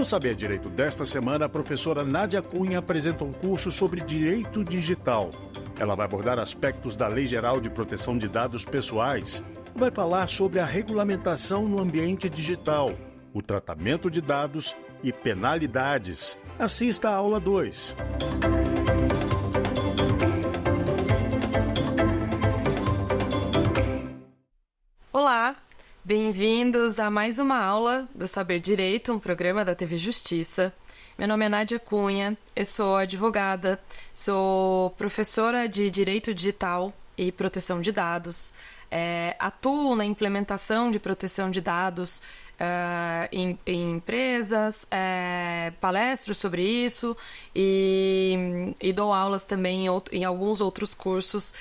No Saber Direito desta semana, a professora Nádia Cunha apresenta um curso sobre direito digital. Ela vai abordar aspectos da Lei Geral de Proteção de Dados Pessoais. Vai falar sobre a regulamentação no ambiente digital, o tratamento de dados e penalidades. Assista a aula 2. Olá, bem-vindos a mais uma aula do Saber Direito, um programa da TV Justiça. Meu nome é Nádia Cunha, eu sou advogada, sou professora de Direito Digital e Proteção de Dados, atuo na implementação de proteção de dados em empresas, palestro sobre isso e dou aulas também em alguns outros cursos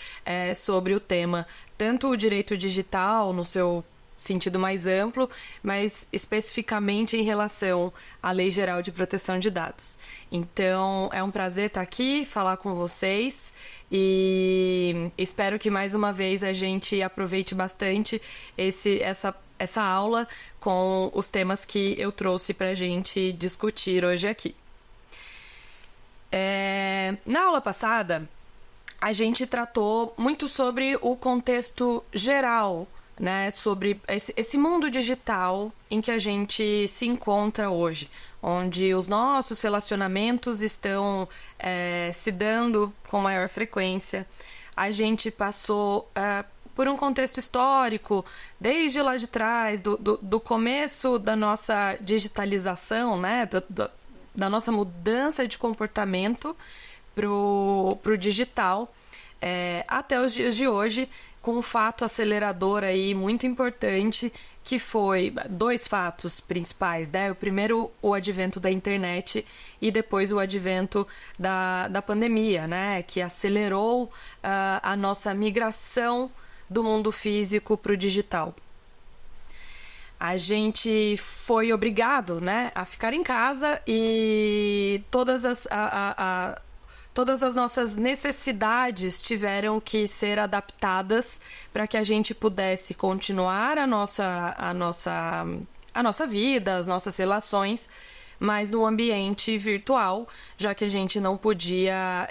sobre o tema, tanto o direito digital no seu sentido mais amplo, mas especificamente em relação à Lei Geral de Proteção de Dados. Então, é um prazer estar aqui, falar com vocês e espero que mais uma vez a gente aproveite bastante essa aula com os temas que eu trouxe para a gente discutir hoje aqui. Na aula passada, a gente tratou muito sobre o contexto geral, né, sobre esse mundo digital em que a gente se encontra hoje, onde os nossos relacionamentos estão se dando com maior frequência. A gente passou por um contexto histórico, desde lá de trás, do começo da nossa digitalização, né, da nossa mudança de comportamento para o digital, até os dias de hoje, com um fato acelerador aí muito importante, que foi 2 fatos principais, né? O primeiro, o advento da internet e depois o advento da pandemia, né? Que acelerou a nossa migração do mundo físico para o digital. A gente foi obrigado, né, a ficar em casa e todas as nossas necessidades tiveram que ser adaptadas para que a gente pudesse continuar a nossa vida, as nossas relações, mas no ambiente virtual, já que a gente não podia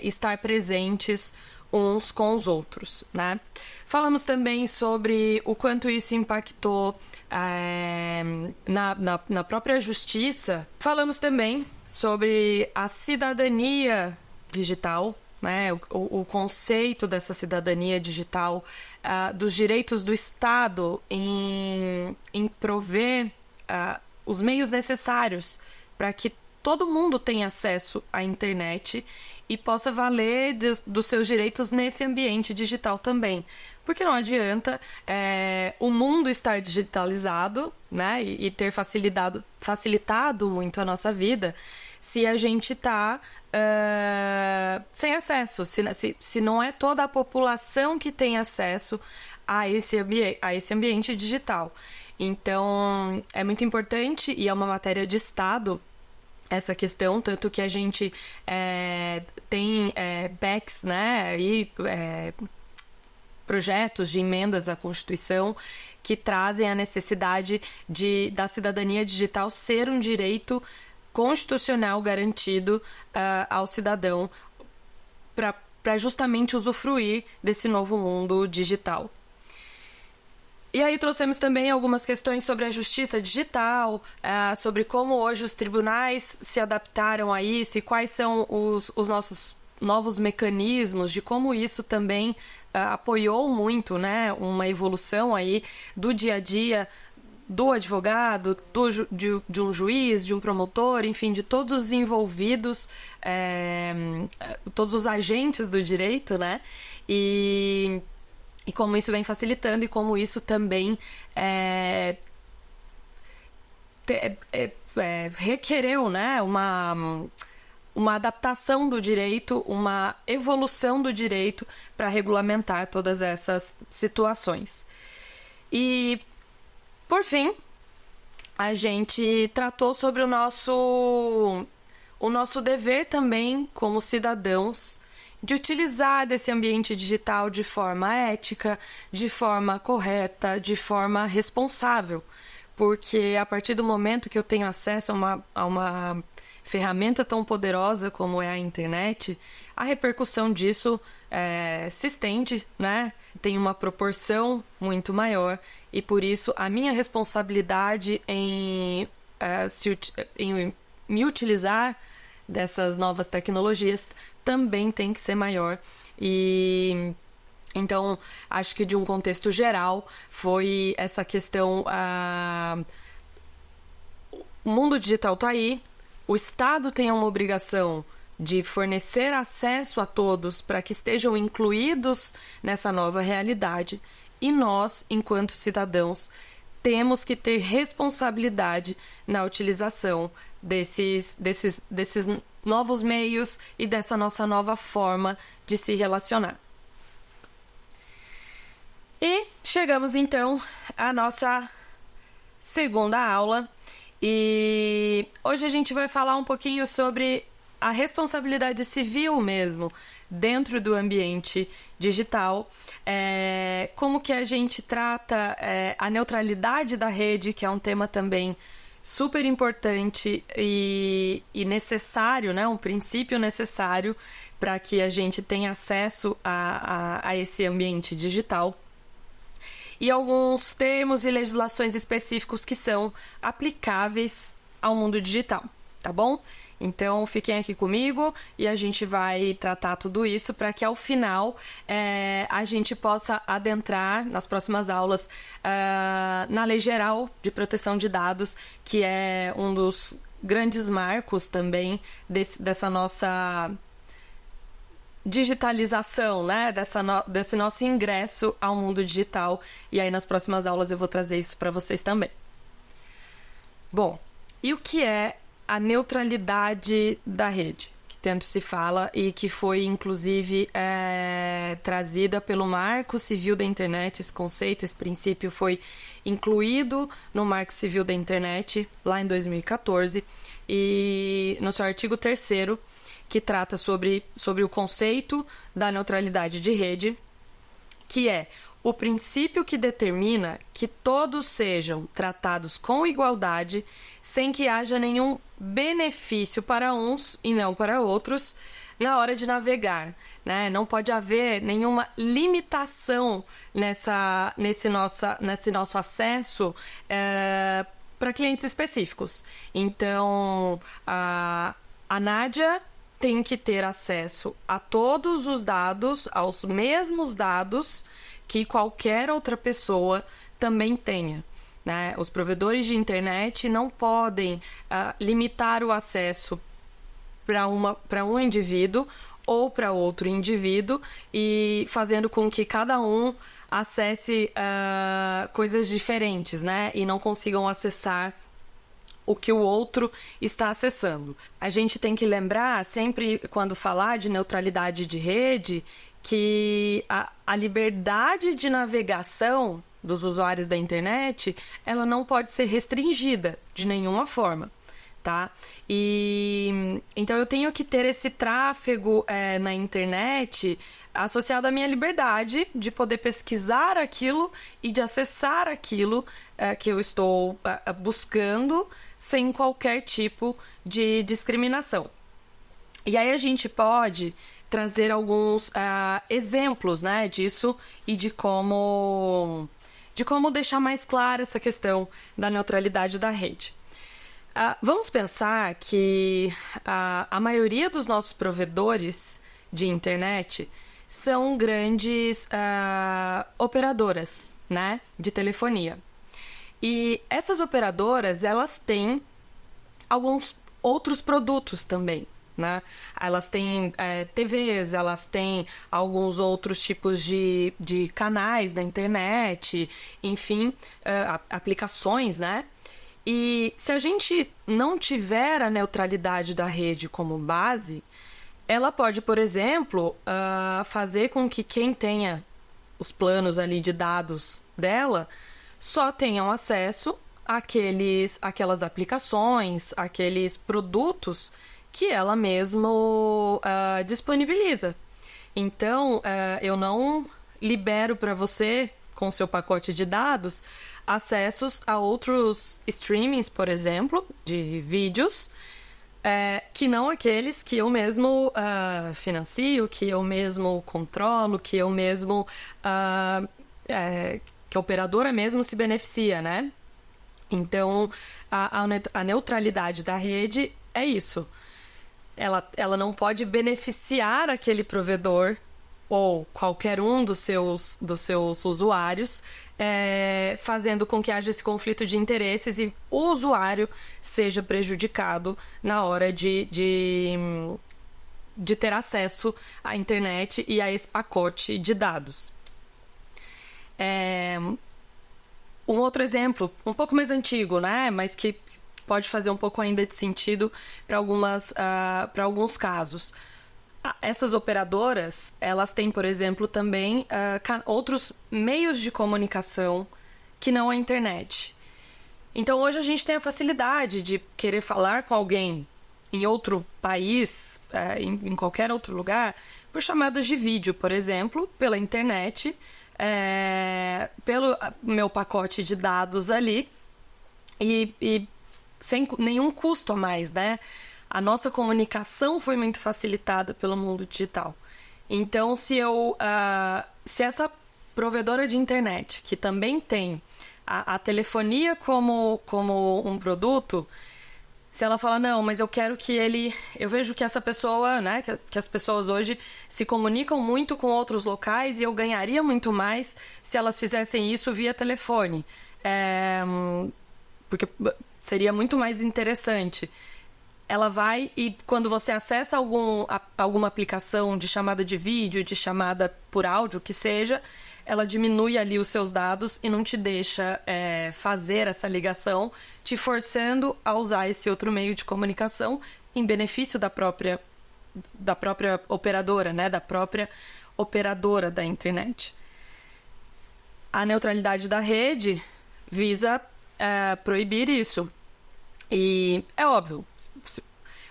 estar presentes uns com os outros, né? Falamos também sobre o quanto isso impactou na própria justiça. Falamos também sobre a cidadania digital, né? O conceito dessa cidadania digital, dos direitos do Estado em prover os meios necessários para que todo mundo tenha acesso à internet e possa valer dos seus direitos nesse ambiente digital também. Porque não adianta o mundo estar digitalizado, né, e ter facilitado muito a nossa vida se a gente está sem acesso, se não é toda a população que tem acesso a esse ambiente digital. Então, é muito importante e é uma matéria de Estado essa questão, tanto que a gente tem PECs, né, e projetos de emendas à Constituição que trazem a necessidade da cidadania digital ser um direito constitucional garantido ao cidadão para justamente usufruir desse novo mundo digital. E aí trouxemos também algumas questões sobre a justiça digital, sobre como hoje os tribunais se adaptaram a isso e quais são os nossos novos mecanismos, de como isso também apoiou muito, né, uma evolução aí do dia a dia do advogado, de um juiz, de um promotor, enfim, de todos os envolvidos, todos os agentes do direito, né, e como isso vem facilitando e como isso também requereu, né, uma adaptação do direito, uma evolução do direito para regulamentar todas essas situações. E, por fim, a gente tratou sobre o nosso dever também como cidadãos de utilizar desse ambiente digital de forma ética, de forma correta, de forma responsável, porque a partir do momento que eu tenho acesso a uma ferramenta tão poderosa como é a internet, a repercussão disso se estende, né? Tem uma proporção muito maior, e por isso a minha responsabilidade em me utilizar dessas novas tecnologias também tem que ser maior. E então, acho que de um contexto geral foi essa questão, o mundo digital está aí, o Estado tem uma obrigação de fornecer acesso a todos para que estejam incluídos nessa nova realidade, e nós, enquanto cidadãos, temos que ter responsabilidade na utilização desses novos meios e dessa nossa nova forma de se relacionar. E chegamos então à nossa segunda aula, e hoje a gente vai falar um pouquinho sobre a responsabilidade civil mesmo dentro do ambiente digital, como que a gente trata a neutralidade da rede, que é um tema também super importante e necessário, né? Um princípio necessário para que a gente tenha acesso a esse ambiente digital. E alguns termos e legislações específicos que são aplicáveis ao mundo digital, tá bom? Então, fiquem aqui comigo e a gente vai tratar tudo isso para que, ao final, a gente possa adentrar, nas próximas aulas, na Lei Geral de Proteção de Dados, que é um dos grandes marcos também dessa nossa digitalização, né? Desse nosso ingresso ao mundo digital. E aí, nas próximas aulas, eu vou trazer isso para vocês também. Bom, e o que é a neutralidade da rede, que tanto se fala e que foi, inclusive, trazida pelo Marco Civil da Internet? Esse conceito, esse princípio foi incluído no Marco Civil da Internet, lá em 2014, e no seu artigo 3º, que trata sobre o conceito da neutralidade de rede, que é o princípio que determina que todos sejam tratados com igualdade, sem que haja nenhum benefício para uns e não para outros na hora de navegar, né? Não pode haver nenhuma limitação nesse nosso acesso para clientes específicos. Então, a Nádia tem que ter acesso a todos os dados, aos mesmos dados que qualquer outra pessoa também tenha, né? Os provedores de internet não podem limitar o acesso para um indivíduo ou para outro indivíduo, e fazendo com que cada um acesse coisas diferentes, né? E não consigam acessar o que o outro está acessando. A gente tem que lembrar, sempre quando falar de neutralidade de rede, que a liberdade de navegação dos usuários da internet, ela não pode ser restringida de nenhuma forma, tá? E então eu tenho que ter esse tráfego na internet associado à minha liberdade de poder pesquisar aquilo e de acessar aquilo que eu estou buscando, sem qualquer tipo de discriminação. E aí a gente pode trazer alguns exemplos, né, disso, e de como deixar mais clara essa questão da neutralidade da rede. Vamos pensar que a maioria dos nossos provedores de internet são grandes operadoras, né, de telefonia. E essas operadoras, elas têm alguns outros produtos também, né? Elas têm TVs, elas têm alguns outros tipos de canais da internet, enfim, aplicações, né? E se a gente não tiver a neutralidade da rede como base, ela pode, por exemplo, fazer com que quem tenha os planos ali de dados dela só tenham acesso àquelas aplicações, àqueles produtos que ela mesma disponibiliza. Então, eu não libero para você, com seu pacote de dados, acessos a outros streamings, por exemplo, de vídeos, que não aqueles que eu mesmo financio, que eu mesmo controlo, que eu mesmo... que a operadora mesmo se beneficia, né? Então, a neutralidade da rede é isso. Ela não pode beneficiar aquele provedor ou qualquer um dos seus usuários, fazendo com que haja esse conflito de interesses e o usuário seja prejudicado na hora de ter acesso à internet e a esse pacote de dados. Um outro exemplo, um pouco mais antigo, né? Mas que pode fazer um pouco ainda de sentido para alguns casos. Essas operadoras, elas têm, por exemplo, também outros meios de comunicação que não a internet. Então, hoje a gente tem a facilidade de querer falar com alguém em outro país, em qualquer outro lugar, por chamadas de vídeo, por exemplo, pela internet, pelo meu pacote de dados ali e sem nenhum custo a mais, né? A nossa comunicação foi muito facilitada pelo mundo digital. Então, se essa provedora de internet, que também tem a telefonia como um produto, se ela fala, não, mas eu quero que eu vejo que essa pessoa, né, que as pessoas hoje se comunicam muito com outros locais e eu ganharia muito mais se elas fizessem isso via telefone. Porque seria muito mais interessante. Ela vai e quando você acessa alguma aplicação de chamada de vídeo, de chamada por áudio, que seja, ela diminui ali os seus dados e não te deixa fazer essa ligação, te forçando a usar esse outro meio de comunicação em benefício da própria operadora, né? Da própria operadora da internet. A neutralidade da rede visa proibir isso. E é óbvio,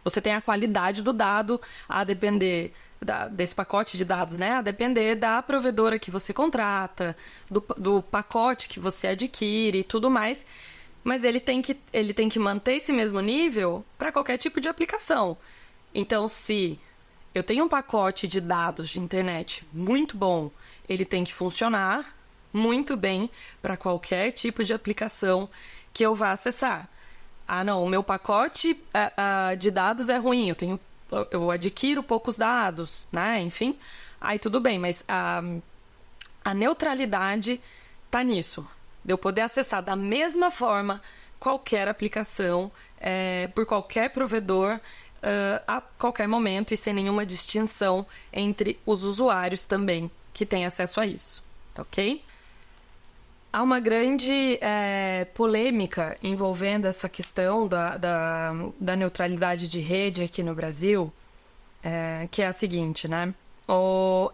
você tem a qualidade do dado a depender desse pacote de dados, né? A depender da provedora que você contrata, do pacote que você adquire e tudo mais. Mas ele tem que manter esse mesmo nível para qualquer tipo de aplicação. Então, se eu tenho um pacote de dados de internet muito bom, ele tem que funcionar muito bem para qualquer tipo de aplicação que eu vá acessar. Não, o meu pacote de dados é ruim, eu adquiro poucos dados, né? Enfim, aí tudo bem, mas a neutralidade está nisso. De eu poder acessar da mesma forma qualquer aplicação, por qualquer provedor, a qualquer momento e sem nenhuma distinção entre os usuários também que têm acesso a isso, tá ok? Há uma grande polêmica envolvendo essa questão da neutralidade de rede aqui no Brasil, que é a seguinte, né?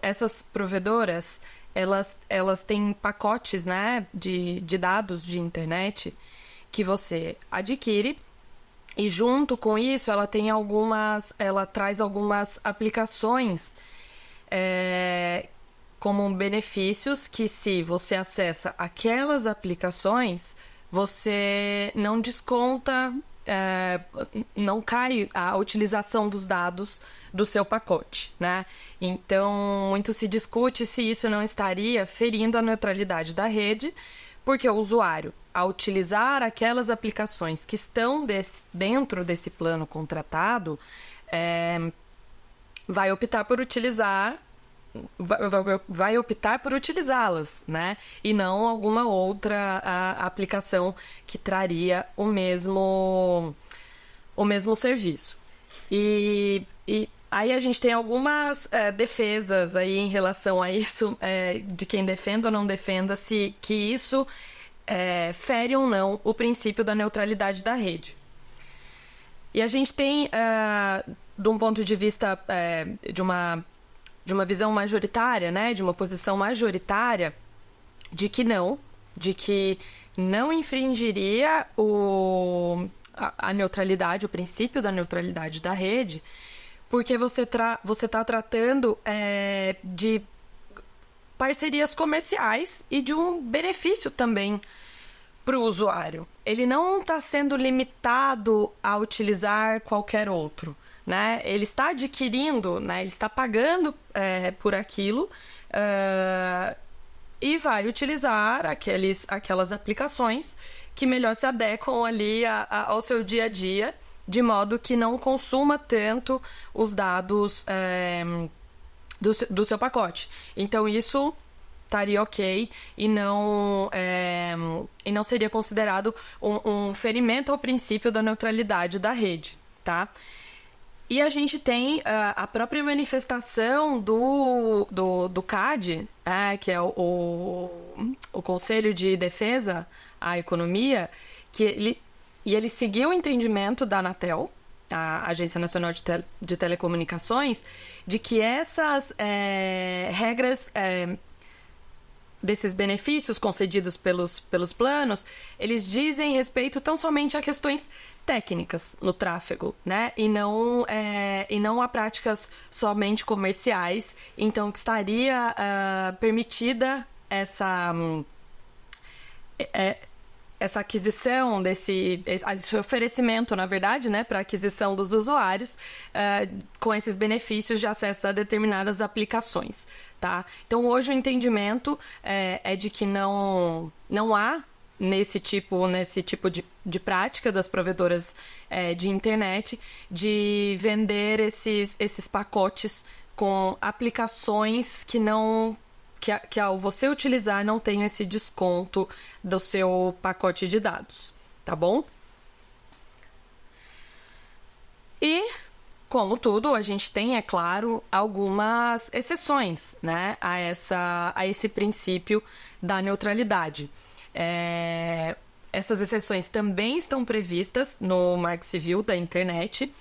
Essas provedoras, elas têm pacotes, né, de dados de internet que você adquire e junto com isso ela traz algumas aplicações como benefícios que, se você acessa aquelas aplicações, você não desconta, não cai a utilização dos dados do seu pacote, né? Então, muito se discute se isso não estaria ferindo a neutralidade da rede, porque o usuário, ao utilizar aquelas aplicações que estão dentro desse plano contratado, vai optar por utilizá-las, né? E não alguma outra aplicação que traria o mesmo serviço. E aí a gente tem algumas defesas aí em relação a isso, de quem defenda ou não defenda, que isso fere ou não o princípio da neutralidade da rede. E a gente tem, de um ponto de vista de uma visão majoritária, né, de uma posição majoritária, de que não infringiria a neutralidade, o princípio da neutralidade da rede, porque você está tratando de parcerias comerciais e de um benefício também para o usuário. Ele não está sendo limitado a utilizar qualquer outro, né? Ele está adquirindo, né? Ele está pagando por aquilo e vai utilizar aquelas aplicações que melhor se adequam ali ao seu dia a dia, de modo que não consuma tanto os dados do seu pacote. Então, isso estaria ok e não seria considerado um ferimento ao princípio da neutralidade da rede, tá? E a gente tem a própria manifestação do CAD, que é o Conselho de Defesa à Economia, que ele seguiu o entendimento da Anatel, a Agência Nacional de Telecomunicações, de que essas regras desses benefícios concedidos pelos planos, eles dizem respeito tão somente a questões técnicas no tráfego, né? E não a práticas somente comerciais. Então, que estaria permitida essa aquisição esse oferecimento, na verdade, né, para aquisição dos usuários com esses benefícios de acesso a determinadas aplicações, tá? Então, hoje o entendimento é de que não há nesse tipo de prática das provedoras de internet de vender esses pacotes com aplicações que ao você utilizar não tem esse desconto do seu pacote de dados, tá bom? E, como tudo, a gente tem, é claro, algumas exceções, né, a esse princípio da neutralidade. Essas exceções também estão previstas no Marco Civil da internet.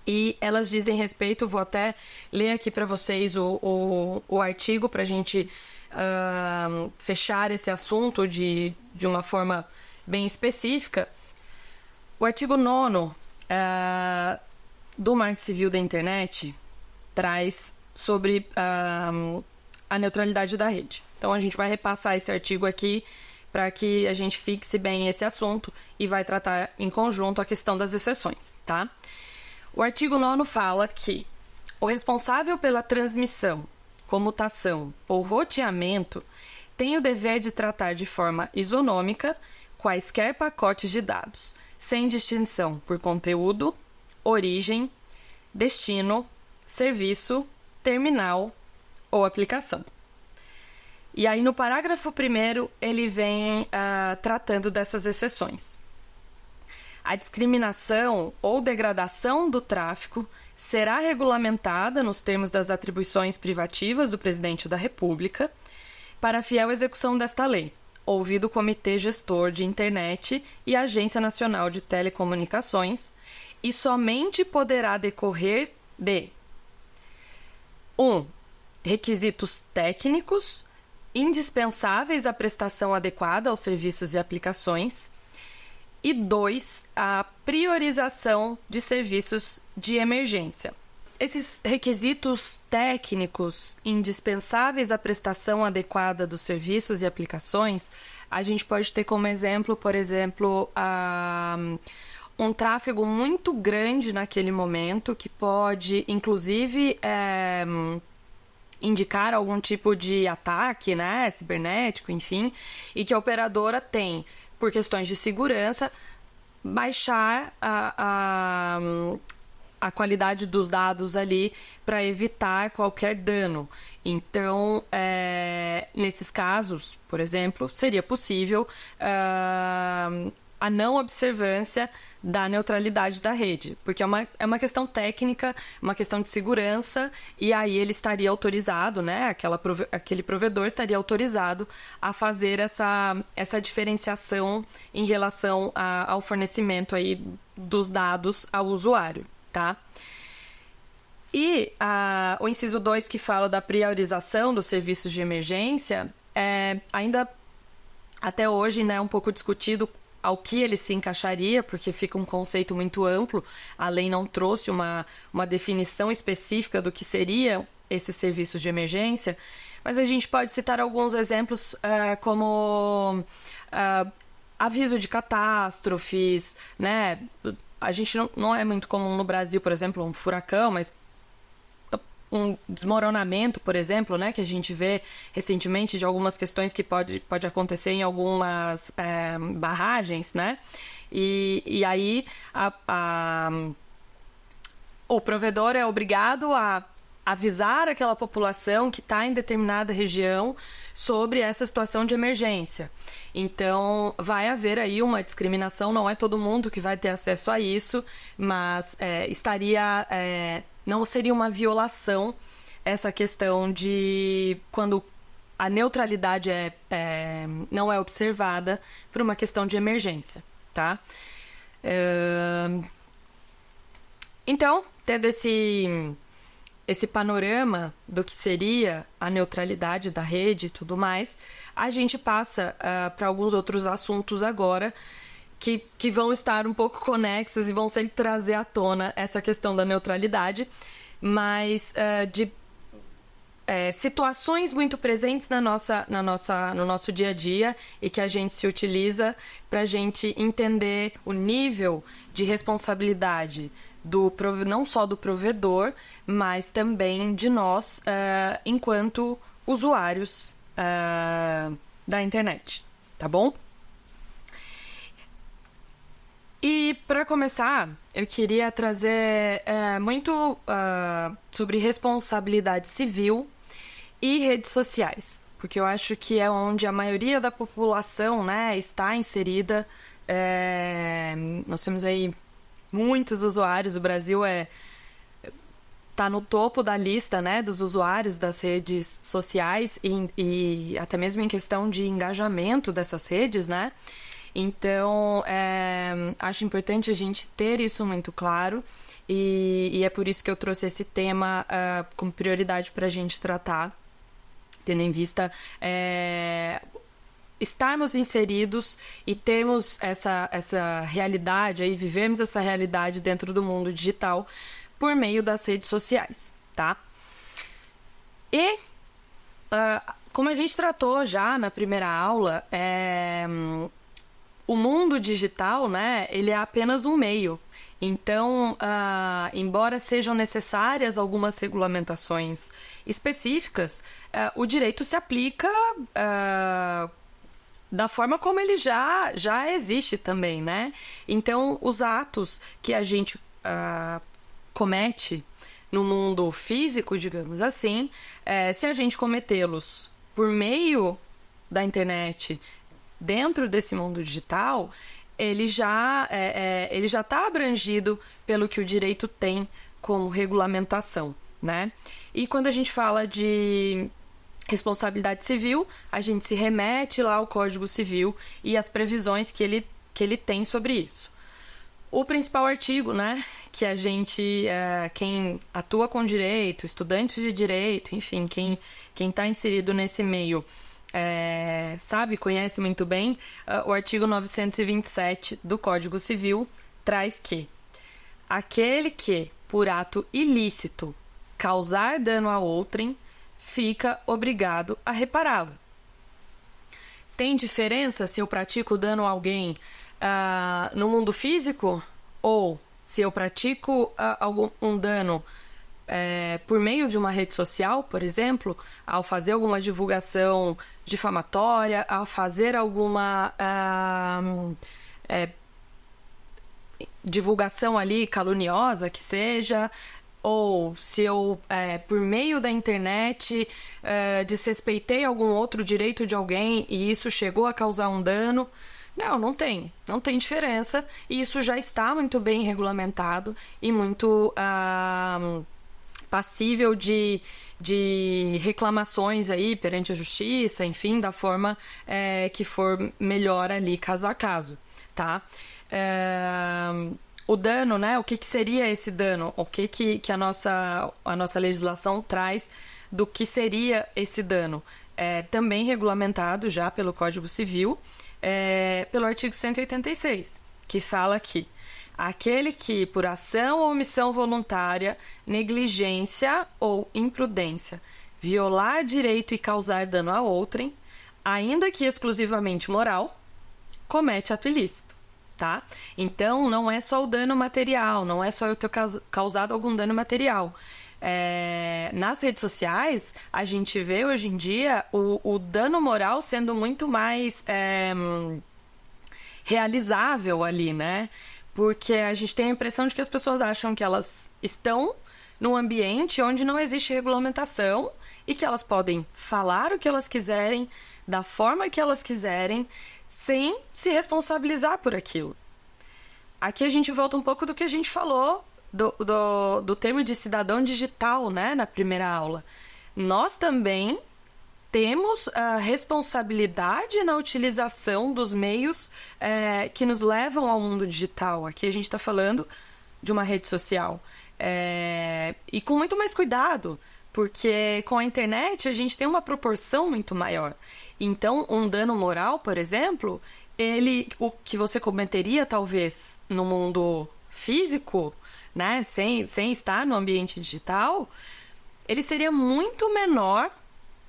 E elas dizem respeito, vou até ler aqui para vocês o artigo para a gente fechar esse assunto de uma forma bem específica. O artigo 9º do Marco Civil da Internet traz sobre a neutralidade da rede. Então, a gente vai repassar esse artigo aqui para que a gente fixe bem esse assunto e vai tratar em conjunto a questão das exceções, tá? O artigo 9º fala que o responsável pela transmissão, comutação ou roteamento tem o dever de tratar de forma isonômica quaisquer pacotes de dados, sem distinção por conteúdo, origem, destino, serviço, terminal ou aplicação. E aí, no parágrafo 1º, ele vem tratando dessas exceções. A discriminação ou degradação do tráfego será regulamentada nos termos das atribuições privativas do Presidente da República para a fiel execução desta lei, ouvido o Comitê Gestor de Internet e a Agência Nacional de Telecomunicações, e somente poderá decorrer de 1. Requisitos técnicos indispensáveis à prestação adequada aos serviços e aplicações, e 2, a priorização de serviços de emergência. Esses requisitos técnicos indispensáveis à prestação adequada dos serviços e aplicações, a gente pode ter como exemplo, por exemplo, um tráfego muito grande naquele momento, que pode, inclusive, indicar algum tipo de ataque, né, cibernético, enfim, e que a operadora tem, por questões de segurança, baixar a qualidade dos dados ali para evitar qualquer dano. Então, nesses casos, por exemplo, seria possível a não observância da neutralidade da rede, porque é uma questão técnica, uma questão de segurança, e aí ele estaria autorizado, né, aquele provedor estaria autorizado a fazer essa diferenciação em relação ao fornecimento aí dos dados ao usuário, tá? E o inciso 2, que fala da priorização dos serviços de emergência, ainda até hoje, né, um pouco discutido ao que ele se encaixaria, porque fica um conceito muito amplo. A lei não trouxe uma definição específica do que seriam esses serviços de emergência, mas a gente pode citar alguns exemplos como aviso de catástrofes, né? A gente não é muito comum no Brasil, por exemplo, um furacão, mas um desmoronamento, por exemplo, né, que a gente vê recentemente de algumas questões que pode acontecer em algumas barragens, né? E aí o provedor é obrigado a avisar aquela população que está em determinada região sobre essa situação de emergência. Então, vai haver aí uma discriminação, não é todo mundo que vai ter acesso a isso, mas não seria uma violação essa questão de quando a neutralidade não é observada por uma questão de emergência, tá? Então, tendo esse panorama do que seria a neutralidade da rede e tudo mais, a gente passa para alguns outros assuntos agora que vão estar um pouco conexos e vão sempre trazer à tona essa questão da neutralidade, mas de situações muito presentes no nosso dia a dia e que a gente se utiliza para a gente entender o nível de responsabilidade não só do provedor, mas também de nós enquanto usuários da internet, tá bom? E para começar, eu queria trazer muito sobre responsabilidade civil e redes sociais, porque eu acho que é onde a maioria da população, né, está inserida. Nós temos aí muitos usuários, o Brasil está no topo da lista, né, dos usuários das redes sociais e até mesmo em questão de engajamento dessas redes, né? Então, acho importante a gente ter isso muito claro e é por isso que eu trouxe esse tema como prioridade para a gente tratar, tendo em vista estarmos inseridos e termos essa realidade, aí vivemos essa realidade dentro do mundo digital por meio das redes sociais, tá? E, como a gente tratou já na primeira aula, o mundo digital, né, ele é apenas um meio. Então, embora sejam necessárias algumas regulamentações específicas, o direito se aplica da forma como ele já existe também, né? Então, os atos que a gente comete no mundo físico, digamos assim, se a gente cometê-los por meio da internet, dentro desse mundo digital, ele já está abrangido pelo que o direito tem como regulamentação, né? E quando a gente fala de responsabilidade civil, a gente se remete lá ao Código Civil e as previsões que ele tem sobre isso. O principal artigo, né, que a gente, quem atua com direito, estudantes de direito, enfim, quem está inserido nesse meio, conhece muito bem, o artigo 927 do Código Civil traz que aquele que, por ato ilícito, causar dano a outrem, fica obrigado a repará-lo. Tem diferença se eu pratico dano a alguém no mundo físico ou se eu pratico um dano por meio de uma rede social, por exemplo, ao fazer alguma divulgação difamatória, ao fazer alguma divulgação ali caluniosa que seja, ou se eu, por meio da internet, desrespeitei algum outro direito de alguém e isso chegou a causar um dano. Não tem diferença e isso já está muito bem regulamentado e muito passível de reclamações aí perante a justiça, enfim, da forma que for melhor ali, caso a caso, tá? O dano, né? O que seria esse dano? O que a nossa legislação traz do que seria esse dano? Também regulamentado já pelo Código Civil, pelo artigo 186, que fala que aquele que, por ação ou omissão voluntária, negligência ou imprudência, violar direito e causar dano a outrem, ainda que exclusivamente moral, comete ato ilícito, tá? Então, não é só o dano material, não é só eu ter causado algum dano material. Nas redes sociais, a gente vê hoje em dia o dano moral sendo muito mais realizável ali, né? Porque a gente tem a impressão de que as pessoas acham que elas estão num ambiente onde não existe regulamentação e que elas podem falar o que elas quiserem, da forma que elas quiserem, sem se responsabilizar por aquilo. Aqui a gente volta um pouco do que a gente falou do termo de cidadão digital, né, na primeira aula. Nós também temos a responsabilidade na utilização dos meios que nos levam ao mundo digital. Aqui a gente está falando de uma rede social. E com muito mais cuidado, porque com a internet a gente tem uma proporção muito maior. Então, um dano moral, por exemplo, o que você cometeria talvez no mundo físico, né, sem estar no ambiente digital, ele seria muito menor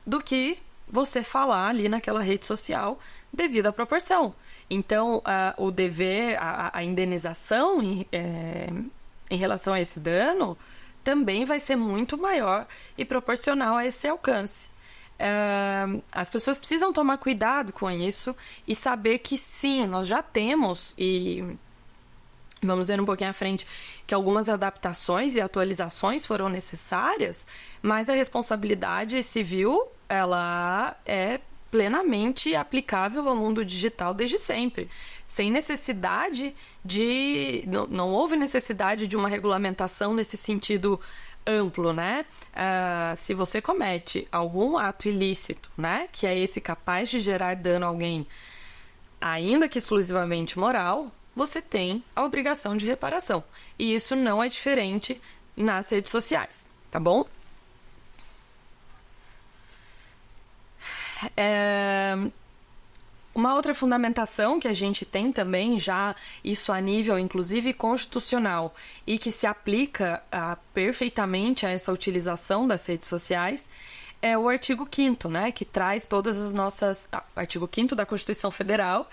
do que você falar ali naquela rede social devido à proporção. Então, o dever, a indenização em relação a esse dano também vai ser muito maior e proporcional a esse alcance. As pessoas precisam tomar cuidado com isso e saber que sim, nós já temos, e vamos ver um pouquinho à frente, que algumas adaptações e atualizações foram necessárias, mas a responsabilidade civil, ela é plenamente aplicável ao mundo digital desde sempre, sem necessidade de... Não houve necessidade de uma regulamentação nesse sentido amplo, né? Se você comete algum ato ilícito, né, que é esse capaz de gerar dano a alguém, ainda que exclusivamente moral, você tem a obrigação de reparação. E isso não é diferente nas redes sociais, tá bom? Uma outra fundamentação que a gente tem também, já isso a nível inclusive constitucional, e que se aplica perfeitamente a essa utilização das redes sociais, é o artigo 5º, né, que traz todas as nossas... artigo 5º da Constituição Federal,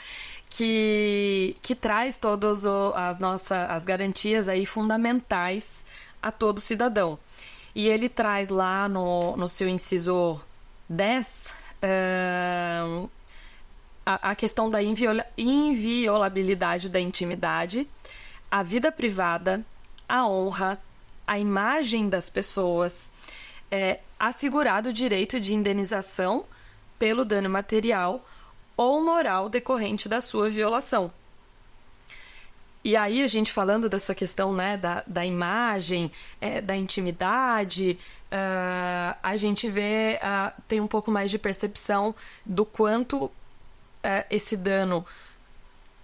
que traz todas as garantias aí fundamentais a todo cidadão. E ele traz lá no seu inciso 10... a questão da inviolabilidade da intimidade, a vida privada, a honra, a imagem das pessoas, assegurado o direito de indenização pelo dano material ou moral decorrente da sua violação. E aí, a gente falando dessa questão, né, da imagem, da intimidade, a gente vê, tem um pouco mais de percepção do quanto esse dano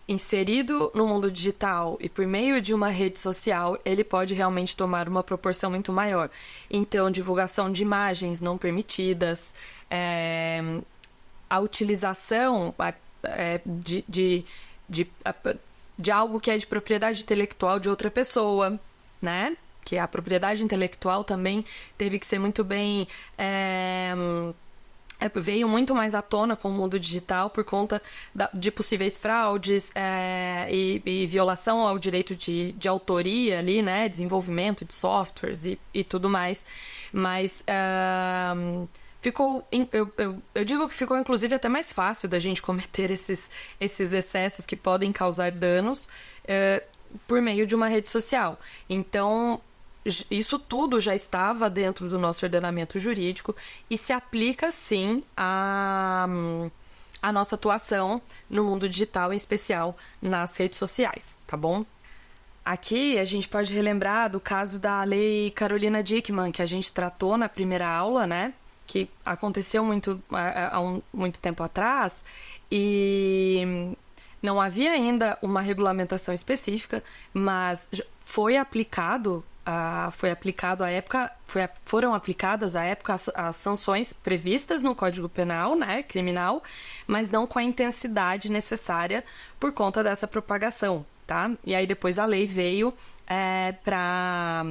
inserido no mundo digital e por meio de uma rede social, ele pode realmente tomar uma proporção muito maior. Então, divulgação de imagens não permitidas, a utilização de algo que é de propriedade intelectual de outra pessoa, né? Que a propriedade intelectual também teve que ser muito bem... veio muito mais à tona com o mundo digital por conta de possíveis fraudes e violação ao direito de autoria ali, né? Desenvolvimento de softwares e tudo mais. Mas... eu digo que ficou, inclusive, até mais fácil da gente cometer esses excessos que podem causar danos por meio de uma rede social. Então, isso tudo já estava dentro do nosso ordenamento jurídico e se aplica, sim, à nossa atuação no mundo digital, em especial nas redes sociais, tá bom? Aqui a gente pode relembrar do caso da Lei Carolina Dickmann, que a gente tratou na primeira aula, né? Que aconteceu há muito tempo atrás e não havia ainda uma regulamentação específica, mas foram aplicadas à época as sanções previstas no Código Penal, né, criminal, mas não com a intensidade necessária por conta dessa propagação, tá? E aí depois a lei veio para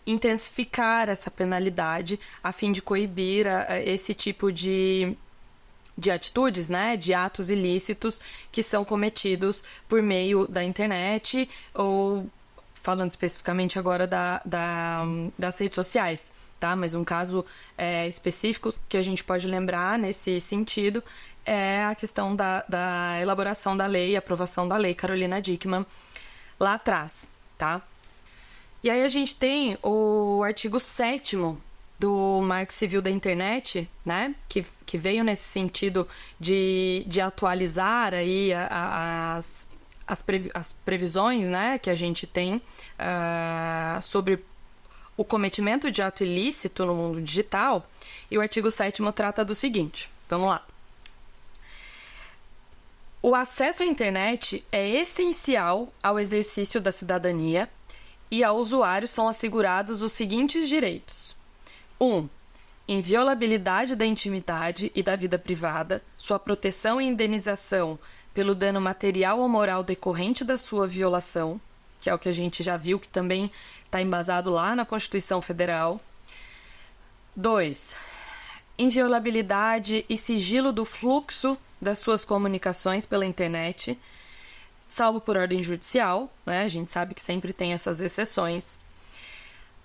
intensificar essa penalidade a fim de coibir esse tipo de de atitudes, né, de atos ilícitos que são cometidos por meio da internet ou, falando especificamente agora das redes sociais, tá? Mas um caso específico que a gente pode lembrar nesse sentido é a questão da elaboração da lei, aprovação da lei Carolina Dickmann lá atrás, tá? E aí a gente tem o artigo 7º do Marco Civil da Internet, né, que veio nesse sentido de atualizar aí as previsões, né, que a gente tem sobre o cometimento de ato ilícito no mundo digital. E o artigo 7º trata do seguinte, vamos lá. O acesso à internet é essencial ao exercício da cidadania e ao usuário são assegurados os seguintes direitos. 1. Inviolabilidade da intimidade e da vida privada, sua proteção e indenização pelo dano material ou moral decorrente da sua violação, que é o que a gente já viu, que também está embasado lá na Constituição Federal. 2. Inviolabilidade e sigilo do fluxo das suas comunicações pela internet, salvo por ordem judicial, né? A gente sabe que sempre tem essas exceções.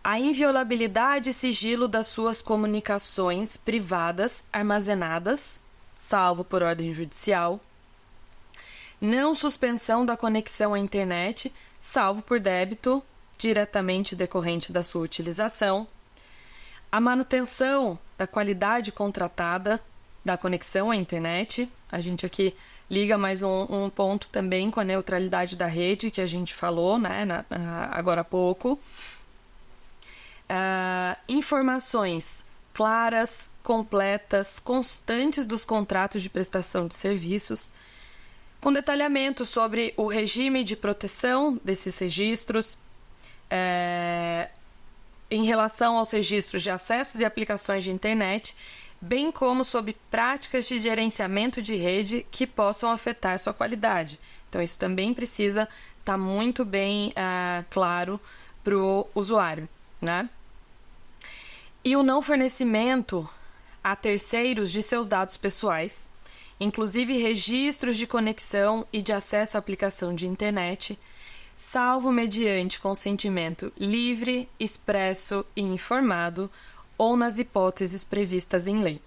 A inviolabilidade e sigilo das suas comunicações privadas armazenadas, salvo por ordem judicial. Não suspensão da conexão à internet, salvo por débito diretamente decorrente da sua utilização. A manutenção da qualidade contratada da conexão à internet. A gente aqui liga mais um ponto também com a neutralidade da rede que a gente falou, né, agora há pouco. Informações claras, completas, constantes dos contratos de prestação de serviços, com detalhamento sobre o regime de proteção desses registros, em relação aos registros de acessos e aplicações de internet, bem como sobre práticas de gerenciamento de rede que possam afetar sua qualidade. Então, isso também precisa estar muito bem claro para o usuário, né? E o não fornecimento a terceiros de seus dados pessoais, inclusive registros de conexão e de acesso à aplicação de internet, salvo mediante consentimento livre, expresso e informado, ou nas hipóteses previstas em lei.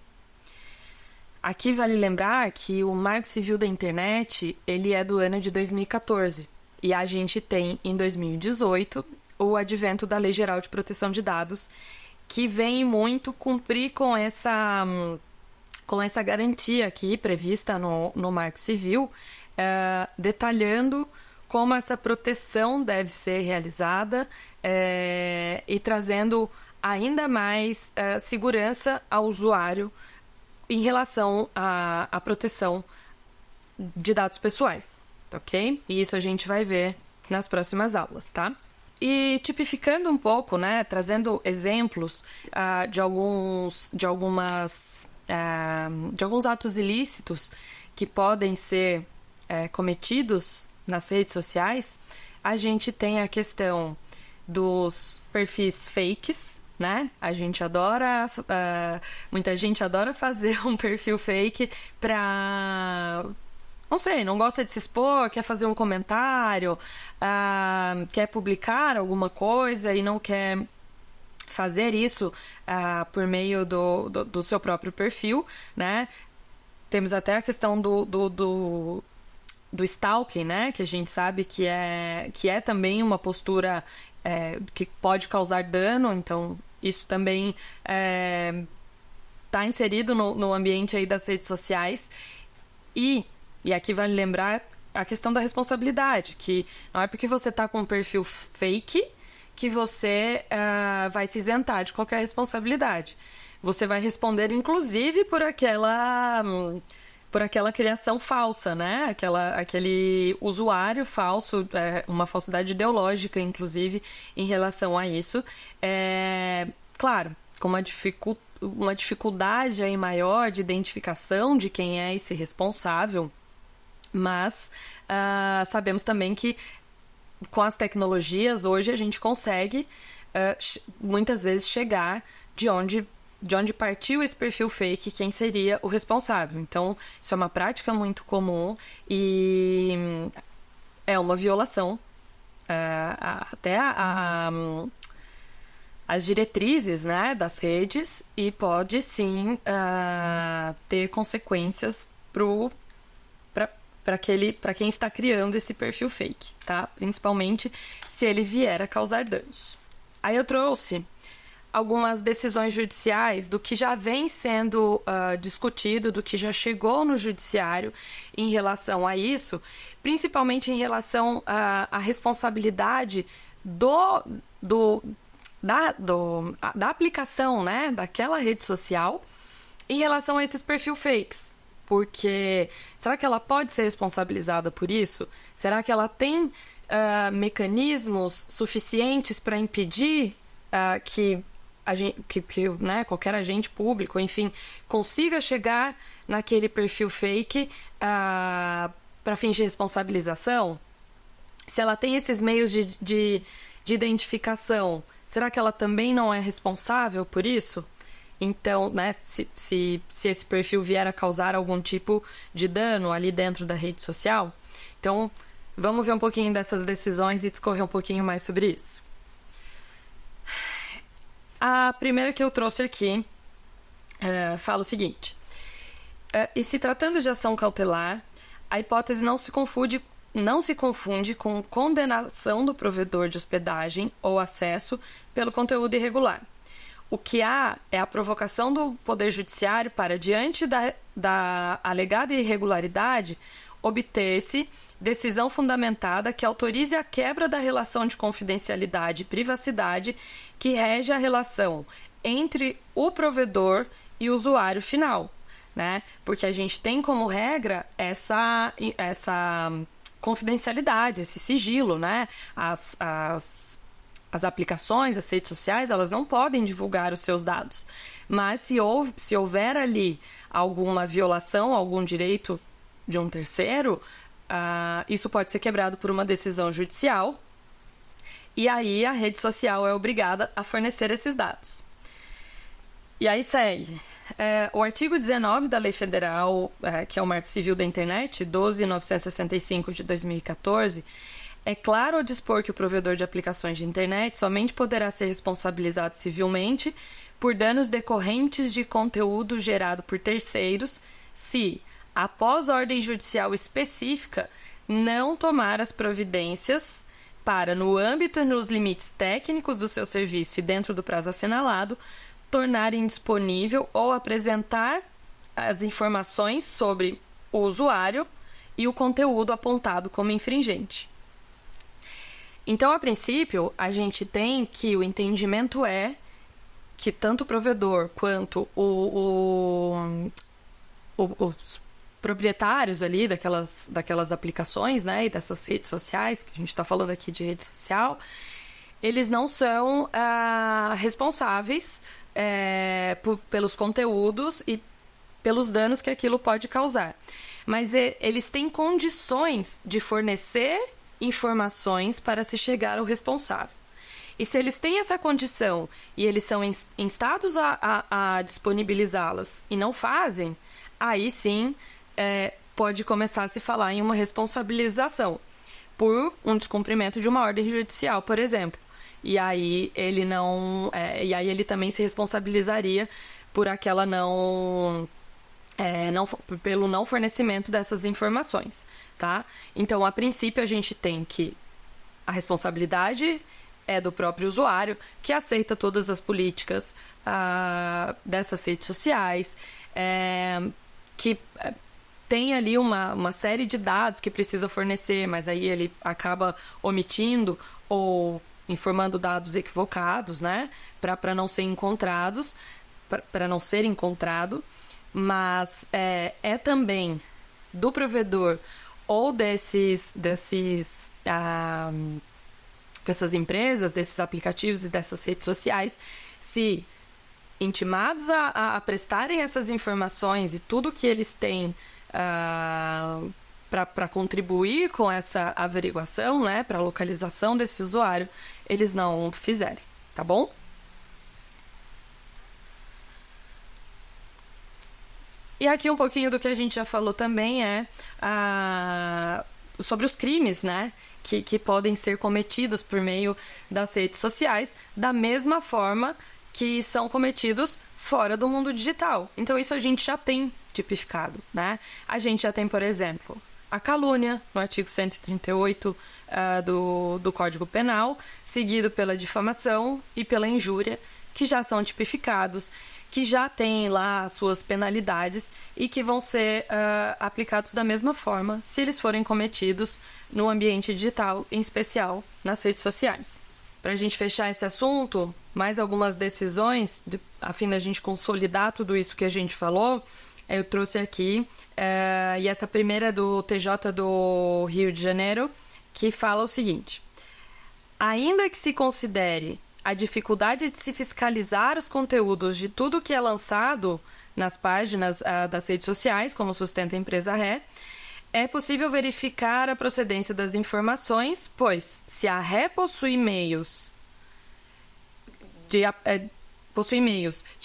Aqui vale lembrar que o Marco Civil da Internet, ele é do ano de 2014, e a gente tem, em 2018, o advento da Lei Geral de Proteção de Dados, que vem muito cumprir com essa garantia aqui prevista no Marco Civil, detalhando como essa proteção deve ser realizada e trazendo ainda mais segurança ao usuário em relação à proteção de dados pessoais, ok? E isso a gente vai ver nas próximas aulas, tá? E tipificando um pouco, né, trazendo exemplos de alguns atos ilícitos que podem ser cometidos nas redes sociais, a gente tem a questão dos perfis fakes, né? Muita gente adora fazer um perfil fake para, não sei, não gosta de se expor, quer fazer um comentário, quer publicar alguma coisa e não quer fazer isso por meio do seu próprio perfil, né? Temos até a questão do stalking, né? Que a gente sabe que é também uma postura que pode causar dano, então isso também está inserido no ambiente aí das redes sociais. E aqui vale lembrar a questão da responsabilidade, que não é porque você está com um perfil fake que você vai se isentar de qualquer responsabilidade. Você vai responder, inclusive, por aquela criação falsa, né? Aquele usuário falso, uma falsidade ideológica, inclusive, em relação a isso. Claro, com uma dificuldade aí maior de identificação de quem é esse responsável, mas sabemos também que com as tecnologias hoje a gente consegue muitas vezes chegar de onde de onde partiu esse perfil fake, quem seria o responsável. Então, isso é uma prática muito comum e é uma violação até as diretrizes, né, das redes, e pode sim ter consequências para quem está criando esse perfil fake, tá? Principalmente se ele vier a causar danos. Aí eu trouxe algumas decisões judiciais do que já vem sendo discutido, do que já chegou no judiciário em relação a isso, principalmente em relação à responsabilidade da aplicação, né, daquela rede social em relação a esses perfil fakes. Porque será que ela pode ser responsabilizada por isso? Será que ela tem mecanismos suficientes para impedir que né, qualquer agente público, enfim, consiga chegar naquele perfil fake para fins de responsabilização? Se ela tem esses meios de identificação, será que ela também não é responsável por isso? Então, né, se esse perfil vier a causar algum tipo de dano ali dentro da rede social. Então, vamos ver um pouquinho dessas decisões e discorrer um pouquinho mais sobre isso. A primeira que eu trouxe aqui fala o seguinte. E se tratando de ação cautelar, a hipótese não se confunde com condenação do provedor de hospedagem ou acesso pelo conteúdo irregular. O que há é a provocação do Poder Judiciário para, diante da alegada irregularidade, obter-se decisão fundamentada que autorize a quebra da relação de confidencialidade e privacidade que rege a relação entre o provedor e o usuário final, né? Porque a gente tem como regra essa confidencialidade, esse sigilo, né? As aplicações, as redes sociais, elas não podem divulgar os seus dados. Mas se houver ali alguma violação, algum direito de um terceiro, isso pode ser quebrado por uma decisão judicial, e aí a rede social é obrigada a fornecer esses dados. E aí segue. O artigo 19 da Lei Federal, que é o Marco Civil da Internet, 12.965 de 2014, é claro ao dispor que o provedor de aplicações de internet somente poderá ser responsabilizado civilmente por danos decorrentes de conteúdo gerado por terceiros se, após ordem judicial específica, não tomar as providências para, no âmbito e nos limites técnicos do seu serviço e dentro do prazo assinalado, tornar indisponível ou apresentar as informações sobre o usuário e o conteúdo apontado como infringente. Então, a princípio, a gente tem que o entendimento é que tanto o provedor quanto os proprietários ali daquelas aplicações, né, e dessas redes sociais, que a gente está falando aqui de rede social, eles não são responsáveis pelos conteúdos e pelos danos que aquilo pode causar. Mas eles têm condições de fornecer informações para se chegar ao responsável. E se eles têm essa condição e eles são instados a disponibilizá-las e não fazem, aí sim pode começar a se falar em uma responsabilização por um descumprimento de uma ordem judicial, por exemplo. E aí ele não, e aí ele também se responsabilizaria por aquela pelo não fornecimento dessas informações, tá? Então, a princípio, a gente tem que a responsabilidade é do próprio usuário, que aceita todas as políticas dessas redes sociais, que tem ali uma série de dados que precisa fornecer, mas aí ele acaba omitindo ou informando dados equivocados, né? Para não ser encontrados, para não ser encontrado. Mas é também do provedor ou dessas empresas, desses aplicativos e dessas redes sociais, se intimados a prestarem essas informações e tudo que eles têm para contribuir com essa averiguação, né, para a localização desse usuário, eles não fizerem, tá bom? E aqui um pouquinho do que a gente já falou também é sobre os crimes, né? Que podem ser cometidos por meio das redes sociais, da mesma forma que são cometidos fora do mundo digital. Então, isso a gente já tem tipificado, né? A gente já tem, por exemplo, a calúnia, no artigo 138 do Código Penal, seguido pela difamação e pela injúria, que já são tipificados, que já têm lá as suas penalidades e que vão ser aplicados da mesma forma se eles forem cometidos no ambiente digital, em especial nas redes sociais. Para a gente fechar esse assunto, mais algumas decisões, a fim da gente consolidar tudo isso que a gente falou, eu trouxe aqui, e essa primeira é do TJ do Rio de Janeiro, que fala o seguinte: ainda que se considere a dificuldade de se fiscalizar os conteúdos de tudo que é lançado nas páginas das redes sociais, como sustenta a empresa Ré, é possível verificar a procedência das informações, pois se a Ré possui meios de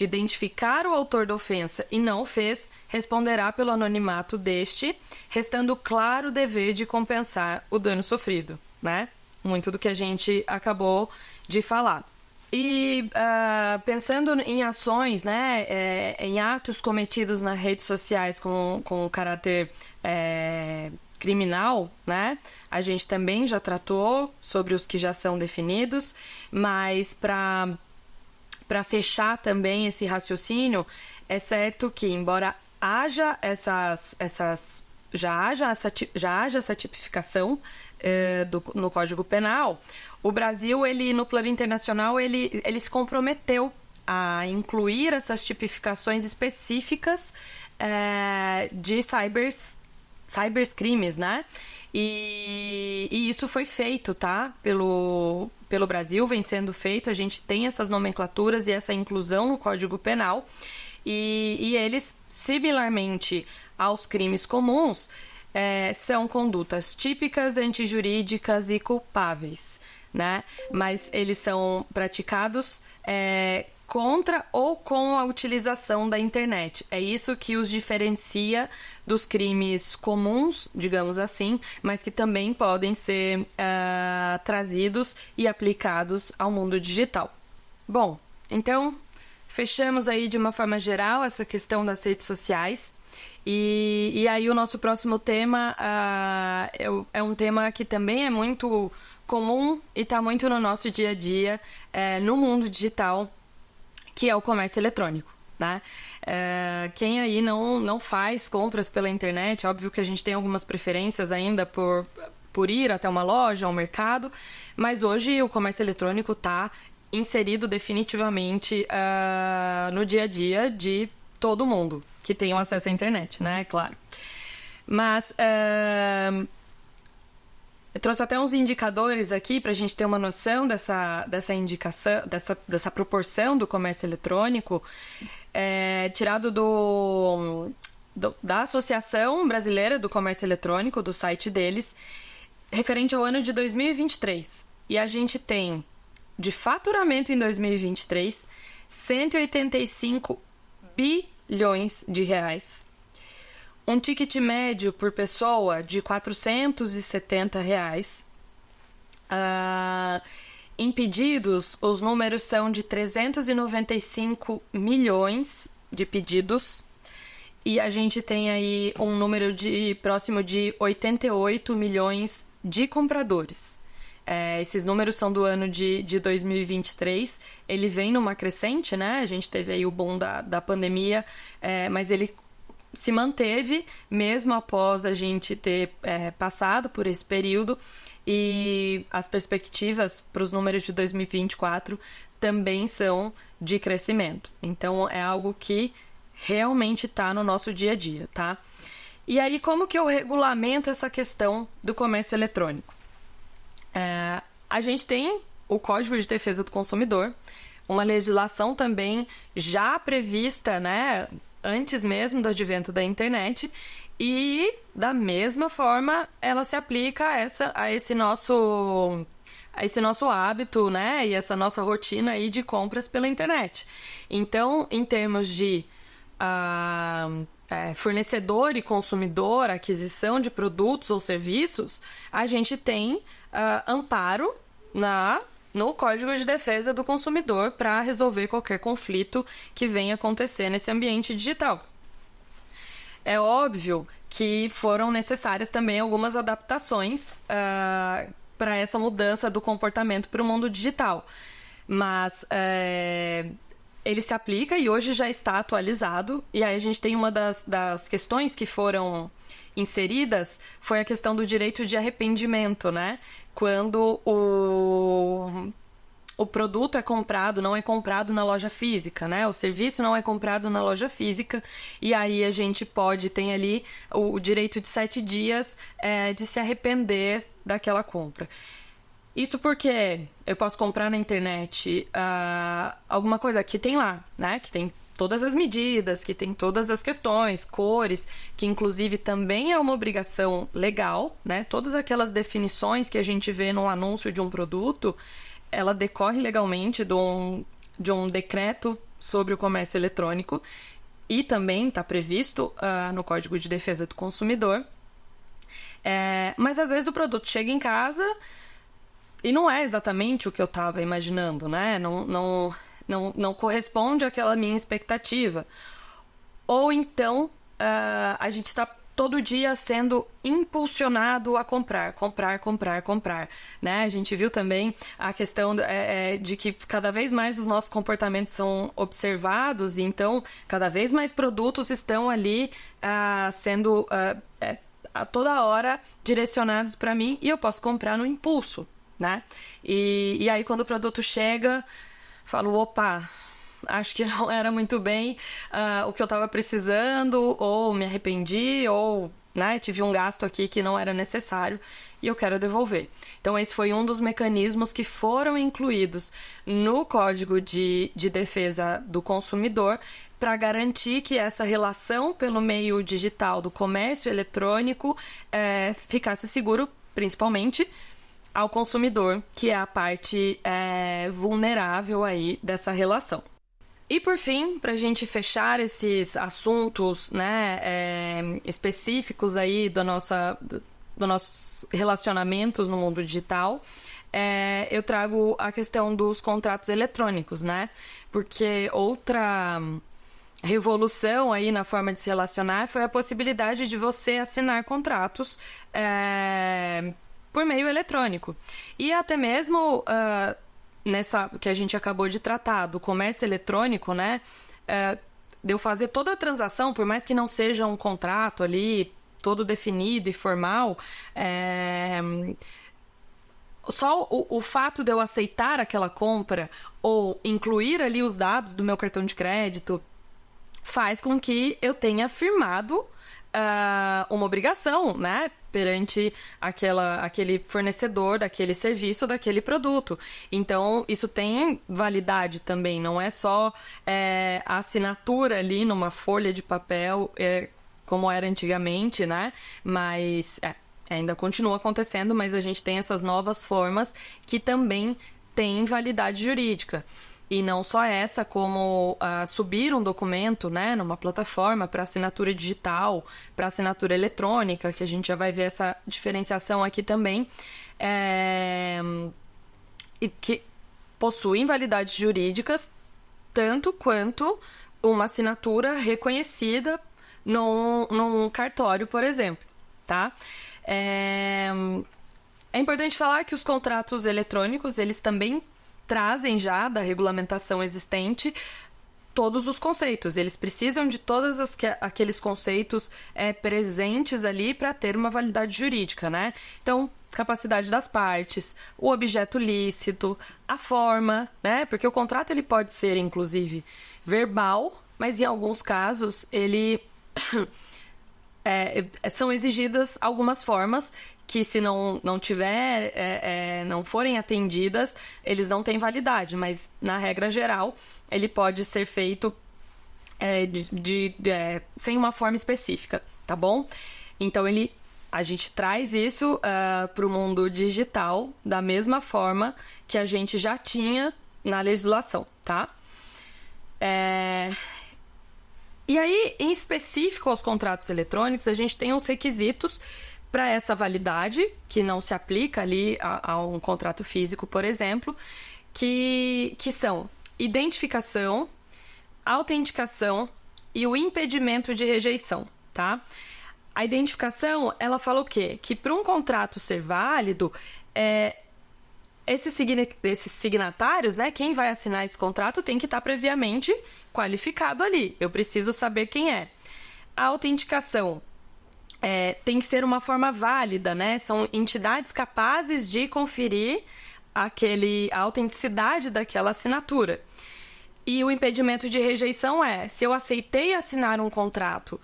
identificar o autor da ofensa e não o fez, responderá pelo anonimato deste, restando claro o dever de compensar o dano sofrido, né? Muito do que a gente acabou de falar. E pensando em ações, né, em atos cometidos nas redes sociais com caráter criminal, né, a gente também já tratou sobre os que já são definidos, mas para fechar também esse raciocínio, é certo que, embora haja já haja essa tipificação no Código Penal, o Brasil, no plano internacional, ele se comprometeu a incluir essas tipificações específicas de cybercrimes, né? E isso foi feito, tá? Pelo Brasil, vem sendo feito. A gente tem essas nomenclaturas e essa inclusão no Código Penal. E eles, similarmente aos crimes comuns, são condutas típicas, antijurídicas e culpáveis, né? Mas eles são praticados contra ou com a utilização da internet. É isso que os diferencia dos crimes comuns, digamos assim, mas que também podem ser trazidos e aplicados ao mundo digital. Bom, então, fechamos aí de uma forma geral essa questão das redes sociais. E aí o nosso próximo tema é um tema que também é muito comum e está muito no nosso dia a dia, no mundo digital, que é o comércio eletrônico, né? Quem aí não faz compras pela internet, óbvio que a gente tem algumas preferências ainda por ir até uma loja, um mercado, mas hoje o comércio eletrônico está inserido definitivamente no dia a dia de todo mundo que tem acesso à internet, né? Claro. Mas eu trouxe até uns indicadores aqui para a gente ter uma noção dessa indicação, dessa proporção do comércio eletrônico, tirado da Associação Brasileira do Comércio Eletrônico, do site deles, referente ao ano de 2023. E a gente tem, de faturamento em 2023, 185 bilhões de reais. Um ticket médio por pessoa de R$ 470. Em pedidos, os números são de 395 milhões de pedidos. E a gente tem aí um número próximo de 88 milhões de compradores. Esses números são do ano de 2023. Ele vem numa crescente, né? A gente teve aí o boom da pandemia, mas ele se manteve mesmo após a gente ter passado por esse período, e as perspectivas para os números de 2024 também são de crescimento. Então, é algo que realmente está no nosso dia a dia, tá? E aí, como que eu regulamento essa questão do comércio eletrônico? A gente tem o Código de Defesa do Consumidor, uma legislação também já prevista, né, antes mesmo do advento da internet, e da mesma forma ela se aplica a esse nosso hábito, né, e essa nossa rotina aí de compras pela internet. Então, em termos de fornecedor e consumidor, aquisição de produtos ou serviços, a gente tem amparo no Código de Defesa do Consumidor para resolver qualquer conflito que venha acontecer nesse ambiente digital. É óbvio que foram necessárias também algumas adaptações para essa mudança do comportamento para o mundo digital. Mas ele se aplica e hoje já está atualizado. E aí a gente tem uma das questões que foram inseridas foi a questão do direito de arrependimento, né? Quando o produto não é comprado na loja física, né? O serviço não é comprado na loja física, e aí a gente tem ali o direito de 7 dias de se arrepender daquela compra. Isso porque eu posso comprar na internet alguma coisa que tem lá, né? Que tem todas as medidas, que tem todas as questões, cores, que inclusive também é uma obrigação legal, né? Todas aquelas definições que a gente vê no anúncio de um produto, ela decorre legalmente de um decreto sobre o comércio eletrônico e também está previsto no Código de Defesa do Consumidor. Mas às vezes o produto chega em casa e não é exatamente o que eu estava imaginando, né? Não corresponde àquela minha expectativa. Ou então a gente está todo dia sendo impulsionado a comprar, né? A gente viu também a questão de que cada vez mais os nossos comportamentos são observados e então cada vez mais produtos estão ali sendo a toda hora direcionados para mim e eu posso comprar no impulso, né? E aí quando o produto chega, falo, opa, acho que não era muito bem o que eu estava precisando, ou me arrependi, ou né, tive um gasto aqui que não era necessário e eu quero devolver. Então esse foi um dos mecanismos que foram incluídos no Código de Defesa do Consumidor para garantir que essa relação pelo meio digital do comércio eletrônico ficasse seguro, principalmente ao consumidor, que é a parte vulnerável aí dessa relação. E por fim, para a gente fechar esses assuntos, né, específicos aí dos nossos relacionamentos no mundo digital, eu trago a questão dos contratos eletrônicos, né? Porque outra revolução aí na forma de se relacionar foi a possibilidade de você assinar contratos por meio eletrônico. E até mesmo nessa que a gente acabou de tratar, do comércio eletrônico, né? De eu fazer toda a transação, por mais que não seja um contrato ali, todo definido e formal, só o fato de eu aceitar aquela compra ou incluir ali os dados do meu cartão de crédito faz com que eu tenha firmado uma obrigação, né, perante aquele fornecedor daquele serviço, daquele produto. Então, isso tem validade também, não é só a assinatura ali numa folha de papel, como era antigamente, né, mas ainda continua acontecendo, mas a gente tem essas novas formas que também têm validade jurídica. E não só essa, como subir um documento, né, numa plataforma para assinatura digital, para assinatura eletrônica, que a gente já vai ver essa diferenciação aqui também, e que possuem validades jurídicas, tanto quanto uma assinatura reconhecida num cartório, por exemplo, tá? É importante falar que os contratos eletrônicos, eles também trazem já da regulamentação existente todos os conceitos. Eles precisam de todos aqueles conceitos presentes ali para ter uma validade jurídica, né? Então, capacidade das partes, o objeto lícito, a forma, né? Porque o contrato ele pode ser, inclusive, verbal, mas em alguns casos ele são exigidas algumas formas que se não forem atendidas, eles não têm validade, mas na regra geral ele pode ser feito sem uma forma específica, tá bom? Então a gente traz isso para o mundo digital da mesma forma que a gente já tinha na legislação, tá? E aí, em específico aos contratos eletrônicos, a gente tem uns requisitos para essa validade, que não se aplica ali a um contrato físico, por exemplo, que são identificação, autenticação e o impedimento de rejeição, tá? A identificação, ela fala o quê? Que para um contrato ser válido, esses signatários, né, quem vai assinar esse contrato tem que estar previamente qualificado ali. Eu preciso saber quem é. A autenticação tem que ser uma forma válida, né? São entidades capazes de conferir a autenticidade daquela assinatura. E o impedimento de rejeição se eu aceitei assinar um contrato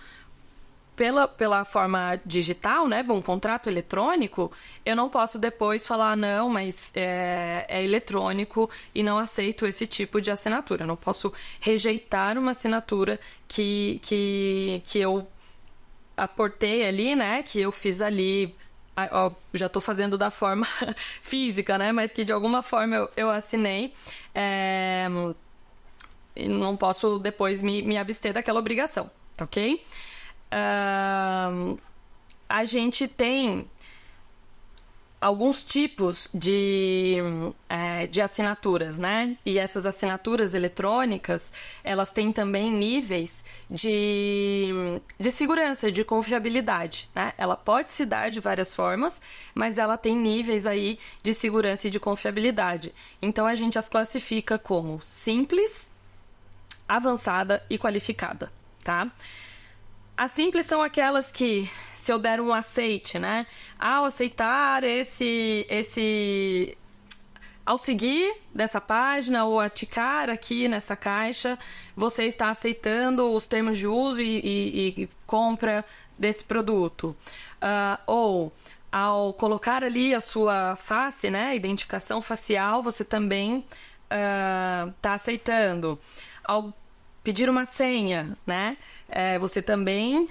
pela forma digital, né, um contrato eletrônico, eu não posso depois falar, não, mas é eletrônico e não aceito esse tipo de assinatura. Eu não posso rejeitar uma assinatura que eu aportei ali, né, que eu fiz ali, já estou fazendo da forma física, né, mas que de alguma forma eu assinei, e não posso depois me abster daquela obrigação, ok? A gente tem alguns tipos de assinaturas, né? E essas assinaturas eletrônicas, elas têm também níveis de segurança, de confiabilidade, né? Ela pode se dar de várias formas, mas ela tem níveis aí de segurança e de confiabilidade. Então, a gente as classifica como simples, avançada e qualificada, tá? As simples são aquelas que, se eu der um aceite, né? Ao aceitar ao seguir dessa página ou a ticar aqui nessa caixa, você está aceitando os termos de uso e compra desse produto. Ou, ao colocar ali a sua face, né? Identificação facial, você também está aceitando. Ao pedir uma senha, né? Você também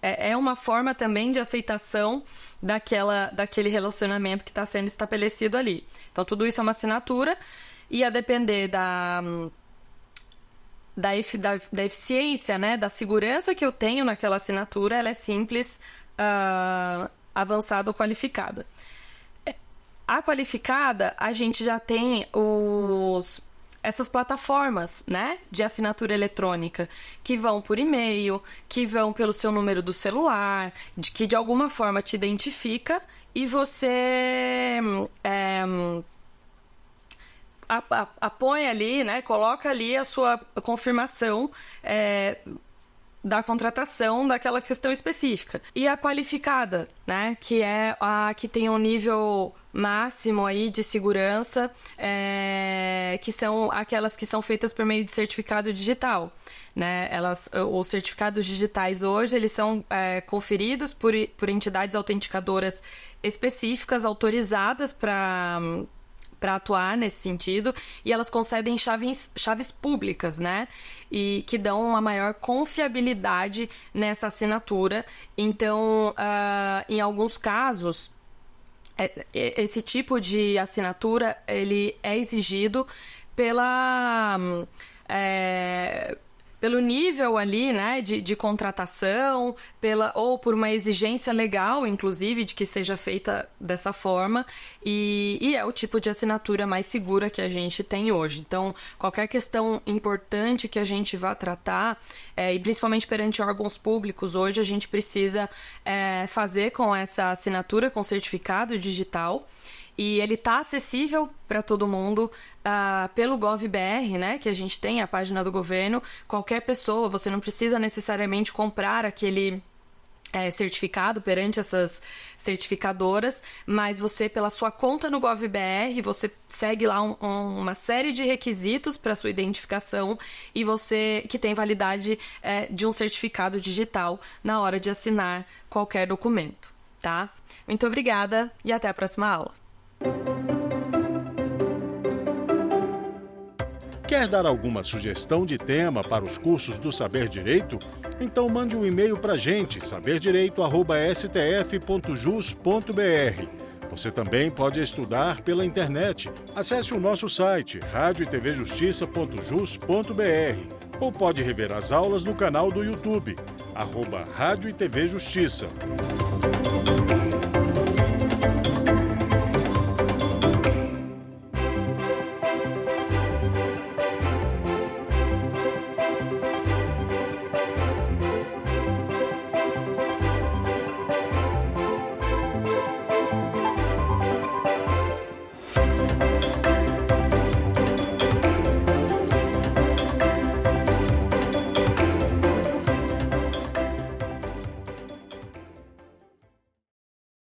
é uma forma também de aceitação daquele relacionamento que está sendo estabelecido ali. Então, tudo isso é uma assinatura e a depender da eficiência, né? Da segurança que eu tenho naquela assinatura, ela é simples, avançada ou qualificada. A qualificada, a gente já tem essas plataformas, né, de assinatura eletrônica, que vão por e-mail, que vão pelo seu número do celular, que de alguma forma te identifica e você apõe ali, né, coloca ali a sua confirmação da contratação daquela questão específica. E a qualificada, né, que é a que tem um nível máximo aí de segurança, que são aquelas que são feitas por meio de certificado digital, né? Os certificados digitais hoje, eles são conferidos por entidades autenticadoras específicas, autorizadas para atuar nesse sentido, e elas concedem chaves públicas, né? E que dão uma maior confiabilidade nessa assinatura. Então, em alguns casos, esse tipo de assinatura, ele é exigido pelo nível ali, né, de contratação, ou por uma exigência legal, inclusive, de que seja feita dessa forma, e é o tipo de assinatura mais segura que a gente tem hoje. Então, qualquer questão importante que a gente vá tratar, e principalmente perante órgãos públicos, hoje a gente precisa fazer com essa assinatura, com certificado digital, e ele está acessível para todo mundo pelo GovBR, né, que a gente tem, a página do governo. Qualquer pessoa, você não precisa necessariamente comprar aquele certificado perante essas certificadoras, mas você, pela sua conta no GovBR, você segue lá uma série de requisitos para sua identificação e você que tem validade de um certificado digital na hora de assinar qualquer documento, tá? Muito obrigada e até a próxima aula. Quer dar alguma sugestão de tema para os cursos do Saber Direito? Então mande um e-mail para a gente, saberdireito@stf.jus.br. Você também pode estudar pela internet. Acesse o nosso site radioetvjustiça.jus.br. Ou pode rever as aulas no canal do YouTube, @Rádio e TV Justiça.